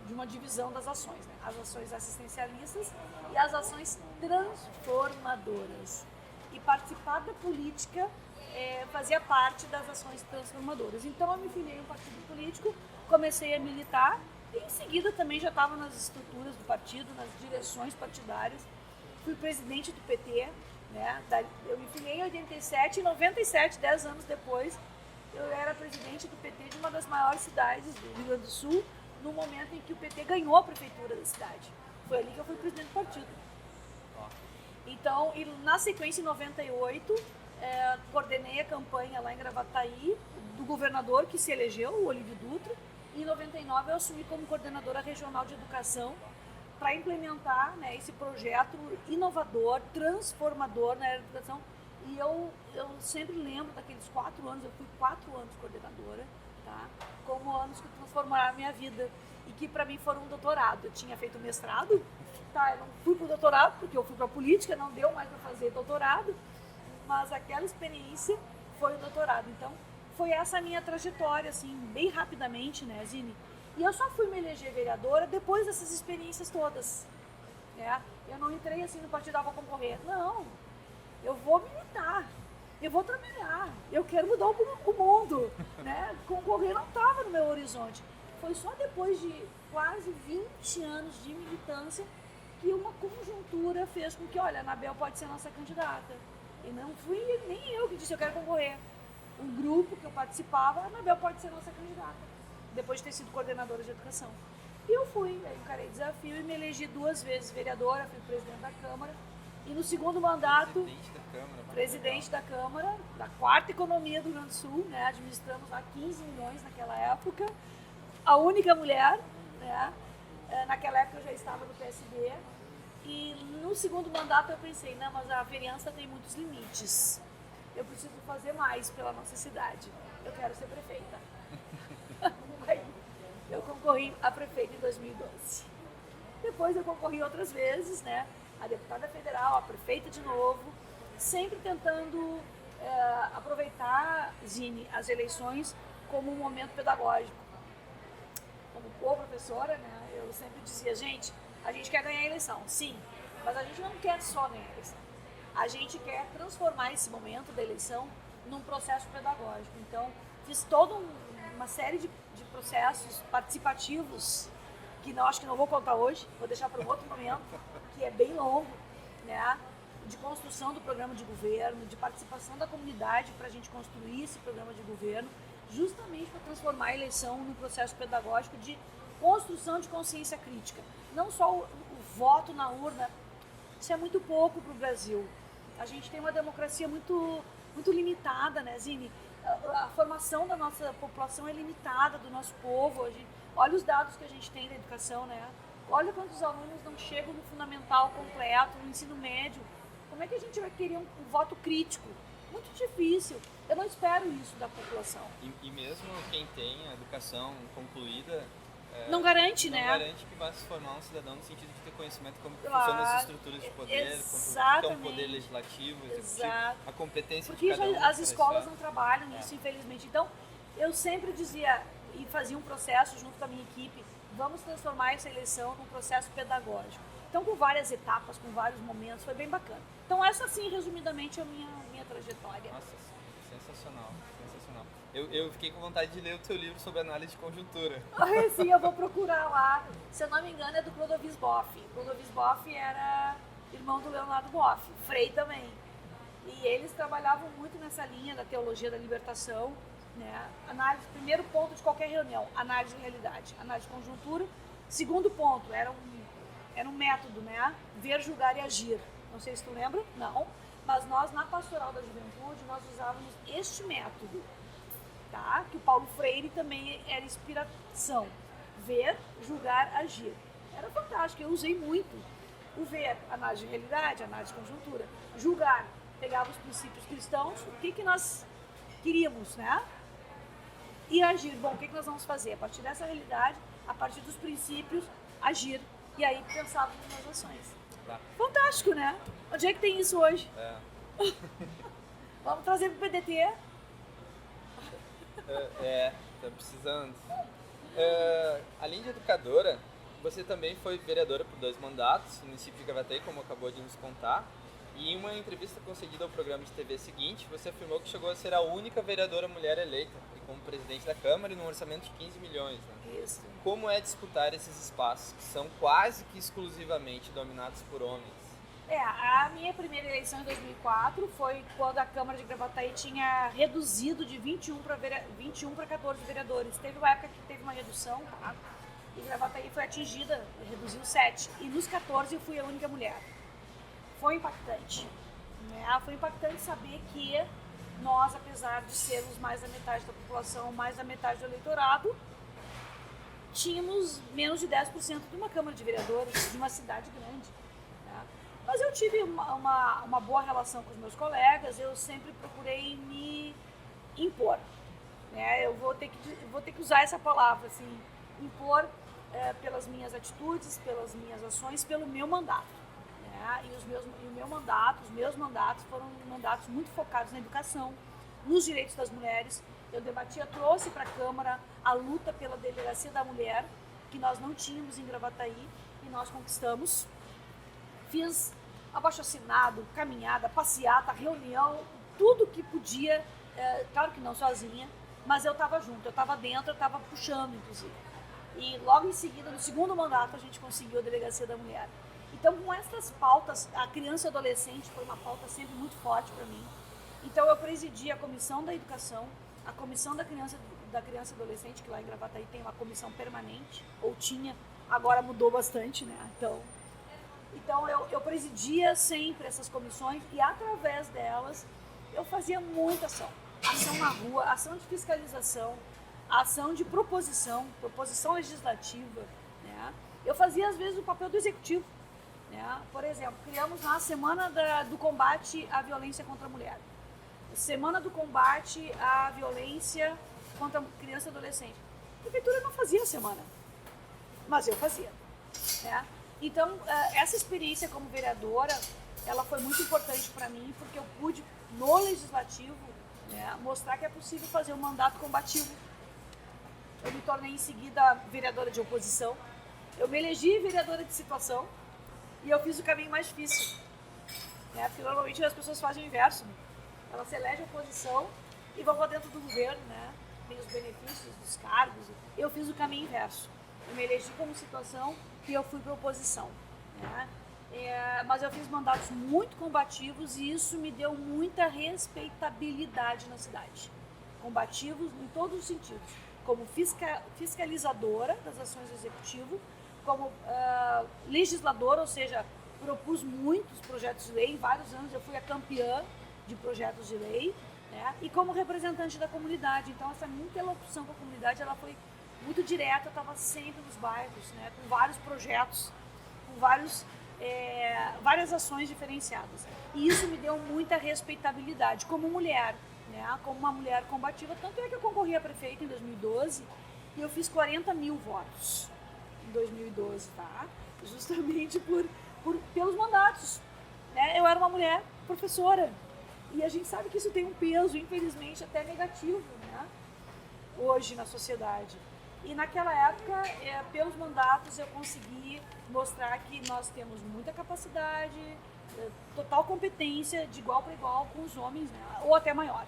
de uma divisão das ações. Né? As ações assistencialistas e as ações transformadoras. E participar da política fazia parte das ações transformadoras. Então, eu me filiei a um partido político, comecei a militar e, em seguida, também já estava nas estruturas do partido, nas direções partidárias. Fui presidente do PT, né? Eu me filiei em 87 e 97, 10 anos depois, eu era presidente do PT de uma das maiores cidades do Rio Grande do Sul, no momento em que o PT ganhou a prefeitura da cidade. Foi ali que eu fui presidente do partido. Então, e na sequência, em 98, coordenei a campanha lá em Gravataí, do governador que se elegeu, o Olívio Dutra, Em 99 eu assumi como coordenadora regional de educação para implementar, né, esse projeto inovador, transformador na área da educação. E eu sempre lembro daqueles 4 anos, eu fui 4 anos coordenadora, tá? Como anos que transformaram a minha vida e que para mim foram um doutorado. Eu tinha feito mestrado, tá? Eu não fui pro doutorado porque eu fui para política, não deu mais para fazer doutorado, mas aquela experiência foi o doutorado. Então, foi essa a minha trajetória, assim, bem rapidamente, né, Zine? E eu só fui me eleger vereadora depois dessas experiências todas, né? Eu não entrei assim no partido, vou concorrer. Não, eu vou militar, eu vou trabalhar, eu quero mudar o mundo, né? Concorrer não estava no meu horizonte. Foi só depois de quase 20 anos de militância que uma conjuntura fez com que, olha, a Anabel pode ser nossa candidata. E não fui nem eu que disse, eu quero concorrer. Um grupo que eu participava, a Anabel pode ser nossa candidata, depois de ter sido coordenadora de educação. E eu fui, aí encarei desafio e me elegi 2 vezes vereadora, fui presidente da Câmara. E no segundo mandato, presidente da Câmara, da 4ª economia do Rio Grande do Sul, né? Administramos lá 15 milhões naquela época. A única mulher, né? Naquela época eu já estava no PSD. E no segundo mandato eu pensei, não, mas a vereança tem muitos limites. Eu preciso fazer mais pela nossa cidade. Eu quero ser prefeita. Eu concorri a prefeita em 2012. Depois eu concorri outras vezes, né? A deputada federal, a prefeita de novo, sempre tentando aproveitar, Zine, as eleições como um momento pedagógico. Como boa professora, né? Eu sempre dizia, gente, a gente quer ganhar a eleição, sim, mas a gente não quer só ganhar a eleição. A gente quer transformar esse momento da eleição num processo pedagógico. Então, fiz toda uma série de processos participativos, que acho que não vou contar hoje, vou deixar para um outro momento, que é bem longo, né? De construção do programa de governo, de participação da comunidade para a gente construir esse programa de governo, justamente para transformar a eleição num processo pedagógico de construção de consciência crítica. Não só o voto na urna, isso é muito pouco para o Brasil. A gente tem uma democracia muito limitada, né, Zine? A formação da nossa população é limitada, do nosso povo. Olha os dados que a gente tem da educação, né? Olha quantos alunos não chegam no fundamental completo, no ensino médio. Como é que a gente vai querer um voto crítico? Muito difícil. Eu não espero isso da população.
E mesmo quem tem a educação concluída...
não garante, né?
Não garante que vai se formar um cidadão no sentido de ter conhecimento como funcionam as estruturas de poder, como o poder legislativo, executivo, a competência
porque
de cada um.
Porque as escolas não trabalham nisso, infelizmente. Então, eu sempre dizia e fazia um processo junto com a minha equipe, vamos transformar essa eleição num processo pedagógico. Então, com várias etapas, com vários momentos, foi bem bacana. Então, essa, sim, resumidamente, é a minha trajetória.
Nossa, sensacional, sensacional. Eu fiquei com vontade de ler o teu livro sobre análise de conjuntura.
Sim, eu vou procurar lá. Se eu não me engano, é do Clodovis Boff. Clodovis Boff era irmão do Leonardo Boff, Frei também. E eles trabalhavam muito nessa linha da teologia da libertação, né? Análise, primeiro ponto de qualquer reunião, análise de realidade, análise de conjuntura. Segundo ponto, era um método, né? Ver, julgar e agir. Não sei se tu lembra, não. Mas nós, na Pastoral da Juventude, nós usávamos este método, tá? Que o Paulo Freire também era inspiração. Ver, julgar, agir. Era fantástico, eu usei muito. O ver, análise de realidade, análise de conjuntura. Julgar, pegava os princípios cristãos, o que nós queríamos, né? E agir, bom, o que nós vamos fazer? A partir dessa realidade, a partir dos princípios, agir. E aí pensávamos nas ações.
Tá.
Fantástico, né? Onde é que tem isso hoje? Vamos trazer pro PDT.
Tá precisando. Além de educadora, você também foi vereadora por 2 mandatos no município de Gravataí, como acabou de nos contar. E em uma entrevista concedida ao programa de TV seguinte, você afirmou que chegou a ser a única vereadora mulher eleita como presidente da Câmara e num orçamento de 15 milhões. Né?
Isso.
Como é disputar esses espaços que são quase que exclusivamente dominados por homens?
A minha primeira eleição em 2004 foi quando a Câmara de Gravataí tinha reduzido de 21 para 14 vereadores. Teve uma época que teve uma redução, tá? E Gravataí foi atingida, reduziu 7. E nos 14 eu fui a única mulher. Foi impactante, né? Foi impactante saber que nós, apesar de sermos mais da metade da população, mais da metade do eleitorado, tínhamos menos de 10% de uma Câmara de Vereadores, de uma cidade grande. Né? Mas eu tive uma boa relação com os meus colegas, eu sempre procurei me impor. Né? Eu vou ter que usar essa palavra, assim, impor pelas minhas atitudes, pelas minhas ações, pelo meu mandato. Né? E os meus mandatos foram mandatos muito focados na educação, nos direitos das mulheres. Eu trouxe para a Câmara a luta pela delegacia da mulher, que nós não tínhamos em Gravataí, e nós conquistamos. Fiz abaixo-assinado, caminhada, passeata, reunião, tudo que podia, claro que não sozinha, mas eu estava junto, eu estava dentro, eu estava puxando, inclusive. E logo em seguida, no segundo mandato, a gente conseguiu a delegacia da mulher. Então, com essas pautas, a criança e adolescente foi uma pauta sempre muito forte para mim. Então, eu presidi a Comissão da Educação, a Comissão da Criança e Adolescente, que lá em Gravataí tem uma comissão permanente, ou tinha, agora mudou bastante, né? Então eu presidia sempre essas comissões e, através delas, eu fazia muita ação. Ação na rua, ação de fiscalização, ação de proposição legislativa, né? Eu fazia, às vezes, o papel do executivo. Né? Por exemplo, criamos lá a Semana do Combate à Violência contra a Mulher. Semana do Combate à Violência contra a Criança e Adolescente. A prefeitura não fazia a semana, mas eu fazia. Né? Então, essa experiência como vereadora, ela foi muito importante para mim, porque eu pude, no Legislativo, né, mostrar que é possível fazer um mandato combativo. Eu me tornei, em seguida, vereadora de oposição. Eu me elegi vereadora de situação e eu fiz o caminho mais difícil. Né? Porque, normalmente, as pessoas fazem o inverso. Né? Elas se elegem oposição e vão para dentro do governo, né? Tem os benefícios dos cargos. Eu fiz o caminho inverso. Eu me elegi como situação e eu fui para oposição. Né? Mas eu fiz mandatos muito combativos e isso me deu muita respeitabilidade na cidade. Combativos em todos os sentidos. Como fiscalizadora das ações do Executivo, como legisladora, ou seja, propus muitos projetos de lei. Em vários anos eu fui a campeã de projetos de lei, né? E como representante da comunidade. Então, essa minha interlocução com a comunidade, ela foi muito direta. Eu estava sempre nos bairros, né? Com vários projetos, com várias ações diferenciadas. E isso me deu muita respeitabilidade como mulher, né? Como uma mulher combativa. Tanto é que eu concorri a prefeita em 2012 e eu fiz 40 mil votos em 2012, tá? Justamente pelos mandatos. Né? Eu era uma mulher professora. E a gente sabe que isso tem um peso, infelizmente, até negativo, né? Hoje na sociedade. E naquela época, pelos mandatos, eu consegui mostrar que nós temos muita capacidade, total competência, de igual para igual com os homens, né? Ou até maior.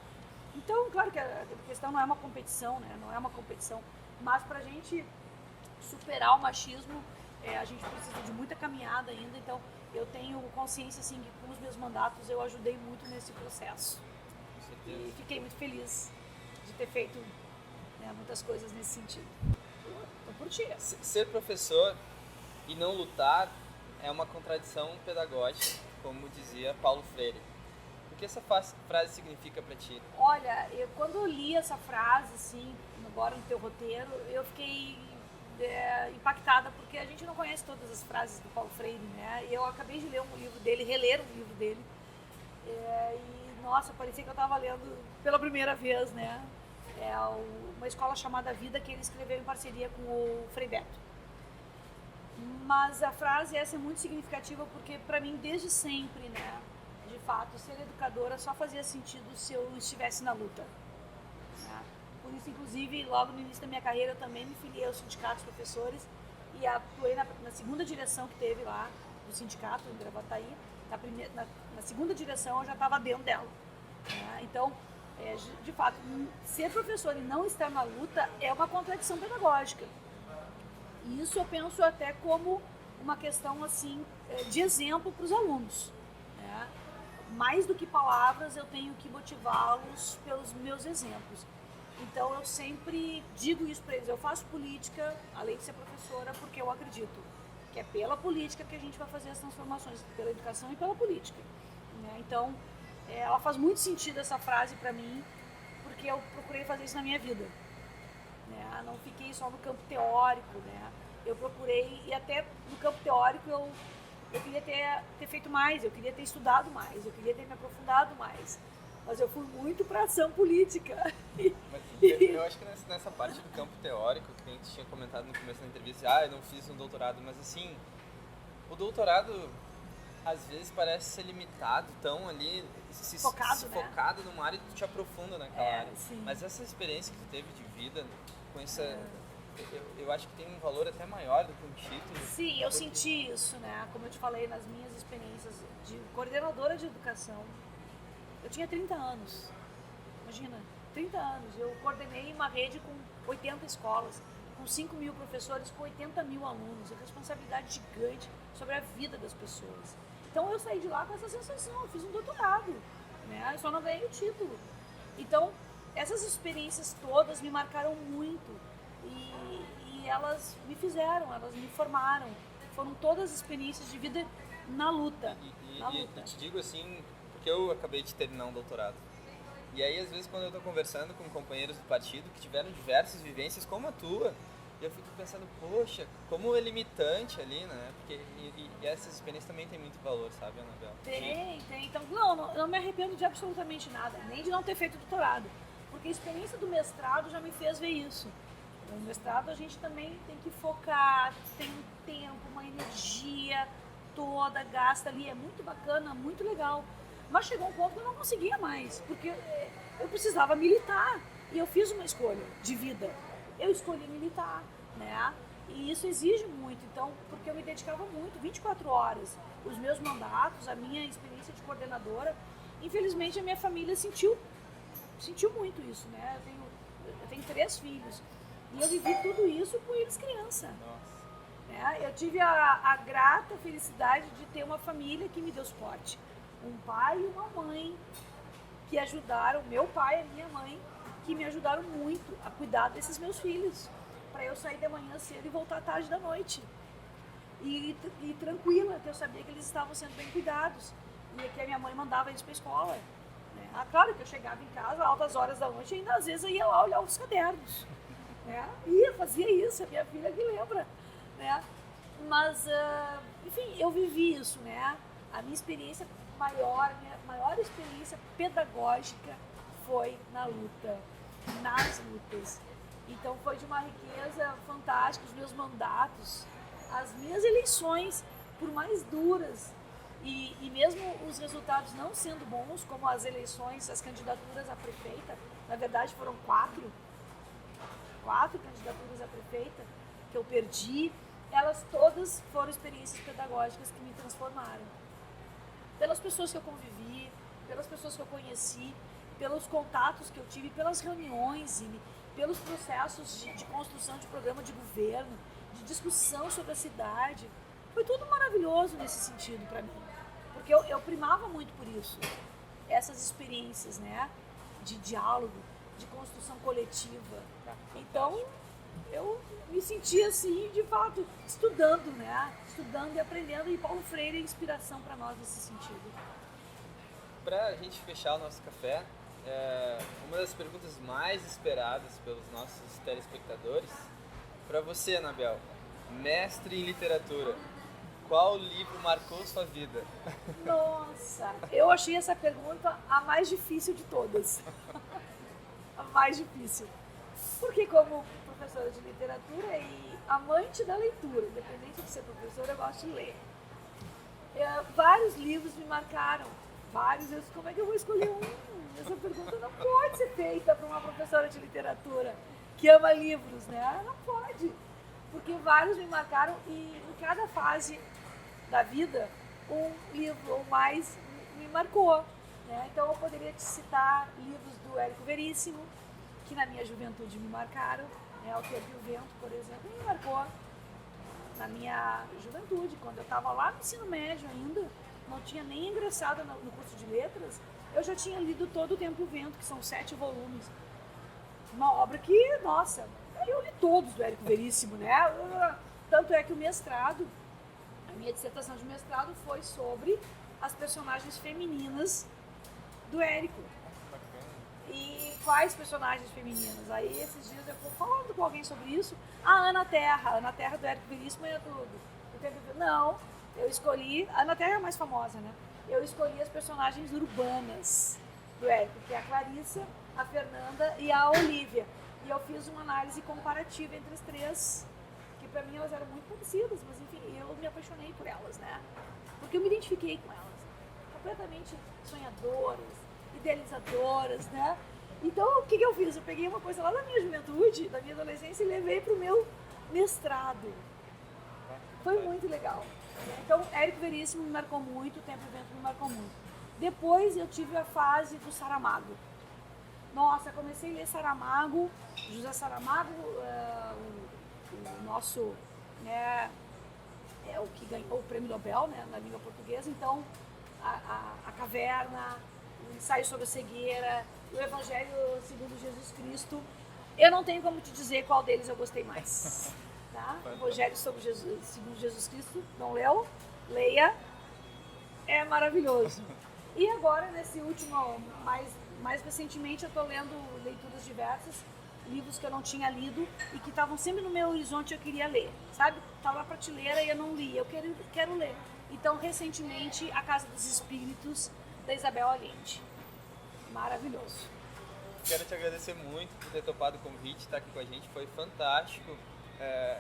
Então, claro que a questão não é uma competição, né? Não é uma competição, mas para a gente superar o machismo, a gente precisa de muita caminhada ainda. Então, eu tenho consciência, assim, que com os meus mandatos eu ajudei muito nesse processo.
Com certeza.
E fiquei muito feliz de ter feito, né, muitas coisas nesse sentido. Tô por ti.
Ser professor e não lutar é uma contradição pedagógica, como dizia Paulo Freire. O que essa frase significa para ti?
Olha, quando eu li essa frase, assim, agora no teu roteiro, eu fiquei impactada, porque a gente não conhece todas as frases do Paulo Freire, né? E eu acabei de ler um livro dele, reler um livro dele, e, nossa, parecia que eu estava lendo pela primeira vez, né? Uma escola chamada Vida, que ele escreveu em parceria com o Frei Beto. Mas a frase essa é muito significativa, porque para mim, desde sempre, né? De fato, ser educadora só fazia sentido se eu estivesse na luta. Né? Por isso, inclusive, logo no início da minha carreira, eu também me filiei aos sindicatos professores e atuei na segunda direção que teve lá, do sindicato em Gravataí. Na segunda direção, eu já estava dentro dela. Né? Então, de fato, ser professor e não estar na luta é uma contradição pedagógica. E isso eu penso até como uma questão, assim, de exemplo para os alunos. Né? Mais do que palavras, eu tenho que motivá-los pelos meus exemplos. Então, eu sempre digo isso para eles. Eu faço política, além de ser professora, porque eu acredito que é pela política que a gente vai fazer as transformações, pela educação e pela política. Né? Então, ela faz muito sentido, essa frase, para mim, porque eu procurei fazer isso na minha vida. né? Não fiquei só no campo teórico, né? Eu procurei, e até no campo teórico eu queria ter feito mais, eu queria ter estudado mais, eu queria ter me aprofundado mais. Mas eu fui muito para ação política.
Mas eu acho que nessa parte do campo teórico, que a gente tinha comentado no começo da entrevista, eu não fiz um doutorado, mas assim, o doutorado às vezes parece ser limitado, tão ali focado numa área e tu te aprofunda naquela área.
Sim.
Mas essa experiência que tu teve de vida, com essa... Eu acho que tem um valor até maior do que um título.
Sim, eu senti isso, né? Como eu te falei, nas minhas experiências de coordenadora de educação. Eu tinha 30 anos, imagina, 30 anos. Eu coordenei uma rede com 80 escolas, com 5 mil professores, com 80 mil alunos. É responsabilidade gigante sobre a vida das pessoas. Então eu saí de lá com essa sensação, eu fiz um doutorado, né? Eu só não ganhei o título. Então, essas experiências todas me marcaram muito e elas me fizeram, elas me formaram. Foram todas experiências de vida na luta.
E te digo assim, porque eu acabei de terminar um doutorado. E aí, às vezes, quando eu estou conversando com companheiros do partido que tiveram diversas vivências como a tua, eu fico pensando, poxa, como é limitante ali, né? Porque e essas experiências também têm muito valor, sabe, Anabel?
Tem. Então, não me arrependo de absolutamente nada, nem de não ter feito doutorado. Porque a experiência do mestrado já me fez ver isso. No mestrado a gente também tem que focar, tem um tempo, uma energia toda gasta ali, é muito bacana, muito legal. Mas chegou um ponto que eu não conseguia mais, porque eu precisava militar e eu fiz uma escolha de vida. Eu escolhi militar, né? E isso exige muito, então, porque eu me dedicava muito, 24 horas. Os meus mandatos, a minha experiência de coordenadora, infelizmente a minha família sentiu muito isso, né? Eu tenho 3 filhos e eu vivi tudo isso com eles criança.
Nossa.
Eu tive a grata felicidade de ter uma família que me deu suporte. Um pai e uma mãe que ajudaram, meu pai e a minha mãe, que me ajudaram muito a cuidar desses meus filhos, para eu sair de manhã cedo e voltar tarde da noite. E tranquila, que eu sabia que eles estavam sendo bem cuidados e que a minha mãe mandava eles para a escola. Né? Claro que eu chegava em casa altas horas da noite e ainda às vezes eu ia lá olhar os cadernos. Né? Fazia isso, a minha filha que lembra. Né? Mas, enfim, eu vivi isso, né? A minha experiência minha maior experiência pedagógica foi na luta, nas lutas. Então foi de uma riqueza fantástica, os meus mandatos, as minhas eleições, por mais duras, e mesmo os resultados não sendo bons, como as eleições, as candidaturas a prefeita, na verdade foram 4 candidaturas a prefeita que eu perdi, elas todas foram experiências pedagógicas que me transformaram. Pelas pessoas que eu convivi, pelas pessoas que eu conheci, pelos contatos que eu tive, pelas reuniões e pelos processos de construção de programa de governo, de discussão sobre a cidade. Foi tudo maravilhoso nesse sentido para mim, porque eu primava muito por isso. Essas experiências, né, de diálogo, de construção coletiva. Então, eu me senti assim, de fato, estudando, né? Estudando e aprendendo, e Paulo Freire é inspiração para nós nesse sentido.
Para a gente fechar o nosso café, uma das perguntas mais esperadas pelos nossos telespectadores, para você, Anabel, mestre em literatura, qual livro marcou sua vida?
Nossa, eu achei essa pergunta a mais difícil de todas. A mais difícil. Porque como professora de literatura e amante da leitura, independente de ser professora, eu gosto de ler. Vários livros me marcaram, vários. Eu disse, como é que eu vou escolher um? Essa pergunta não pode ser feita para uma professora de literatura que ama livros, né? Não pode, porque vários me marcaram e em cada fase da vida um livro ou mais me marcou. Né? Então eu poderia te citar livros do Érico Veríssimo, que na minha juventude me marcaram. O Tempo e o Vento, por exemplo, me marcou na minha juventude, quando eu estava lá no ensino médio ainda, não tinha nem ingressado no curso de letras, eu já tinha lido todo o Tempo e o Vento, que são 7 volumes. Uma obra que, nossa, eu li todos do Érico Veríssimo, né? Tanto é que o mestrado, a minha dissertação de mestrado foi sobre as personagens femininas do Érico. E quais personagens femininas? Aí esses dias eu fui falando com alguém sobre isso. A Ana Terra do Érico Veríssimo é Não, eu escolhi. A Ana Terra é a mais famosa, né? Eu escolhi as personagens urbanas do Érico, que é a Clarissa, a Fernanda e a Olivia. E eu fiz uma análise comparativa entre as três, que pra mim elas eram muito parecidas, mas enfim, eu me apaixonei por elas, né? Porque eu me identifiquei com elas. Completamente sonhadoras, idealizadoras, né? Então, o que eu fiz? Eu peguei uma coisa lá da minha juventude, da minha adolescência e levei pro meu mestrado. Foi muito legal. Então, Érico Veríssimo me marcou muito, o Tempo e Vento me marcou muito. Depois eu tive a fase do Saramago. Nossa, comecei a ler Saramago, José Saramago, o nosso, né, é o que ganhou o prêmio Nobel, né, na língua portuguesa. Então, a Caverna, o Ensaio sobre a Cegueira, o Evangelho segundo Jesus Cristo. Eu não tenho como te dizer qual deles eu gostei mais. Tá? O Evangelho segundo Jesus Cristo, não leu? Leia. É maravilhoso. E agora, nesse último, mais recentemente, eu estou lendo leituras diversas, livros que eu não tinha lido e que estavam sempre no meu horizonte e eu queria ler, sabe? Estava na prateleira e eu não li, eu quero ler. Então, recentemente, A Casa dos Espíritos, da Isabel Allende. Maravilhoso.
Quero te agradecer muito por ter topado o convite, estar aqui com a gente, foi fantástico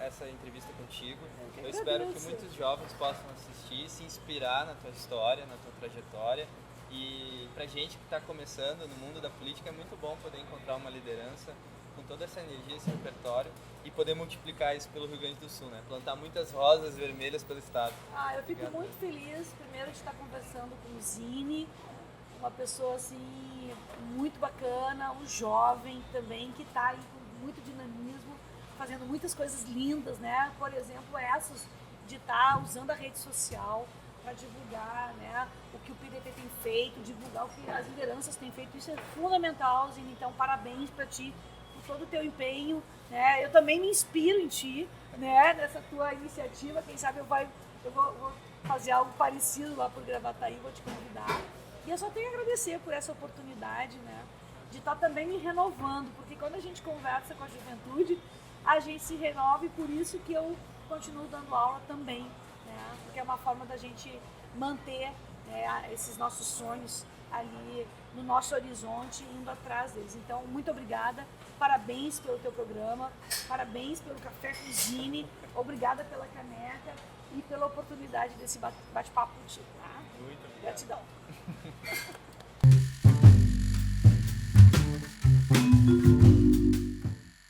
essa entrevista contigo. Eu espero que muitos jovens possam assistir, se inspirar na tua história, na tua trajetória. E pra gente que está começando no mundo da política é muito bom poder encontrar uma liderança com toda essa energia, esse repertório e poder multiplicar isso pelo Rio Grande do Sul, né? Plantar muitas rosas vermelhas pelo estado.
Eu fico muito feliz, primeiro, de estar conversando com o Zine, uma pessoa assim muito bacana, um jovem também que está aí com muito dinamismo, fazendo muitas coisas lindas, né? Por exemplo, essas de estar usando a rede social para divulgar, né, o que o PDT tem feito, divulgar o que as lideranças têm feito. Isso é fundamental, Zine. Então, parabéns para ti por todo o teu empenho, né? Eu também me inspiro em ti, né, nessa tua iniciativa. Quem sabe eu vou fazer algo parecido lá por Gravataí, vou te convidar. E eu só tenho a agradecer por essa oportunidade, né, de estar também me renovando, porque quando a gente conversa com a juventude, a gente se renova e por isso que eu continuo dando aula também, né, porque é uma forma da gente manter, né, esses nossos sonhos ali no nosso horizonte, indo atrás deles. Então, muito obrigada, parabéns pelo teu programa, parabéns pelo Café com Zine, obrigada pela caneca e pela oportunidade desse bate-papo contigo. Tá?
Muito obrigado.
Gratidão.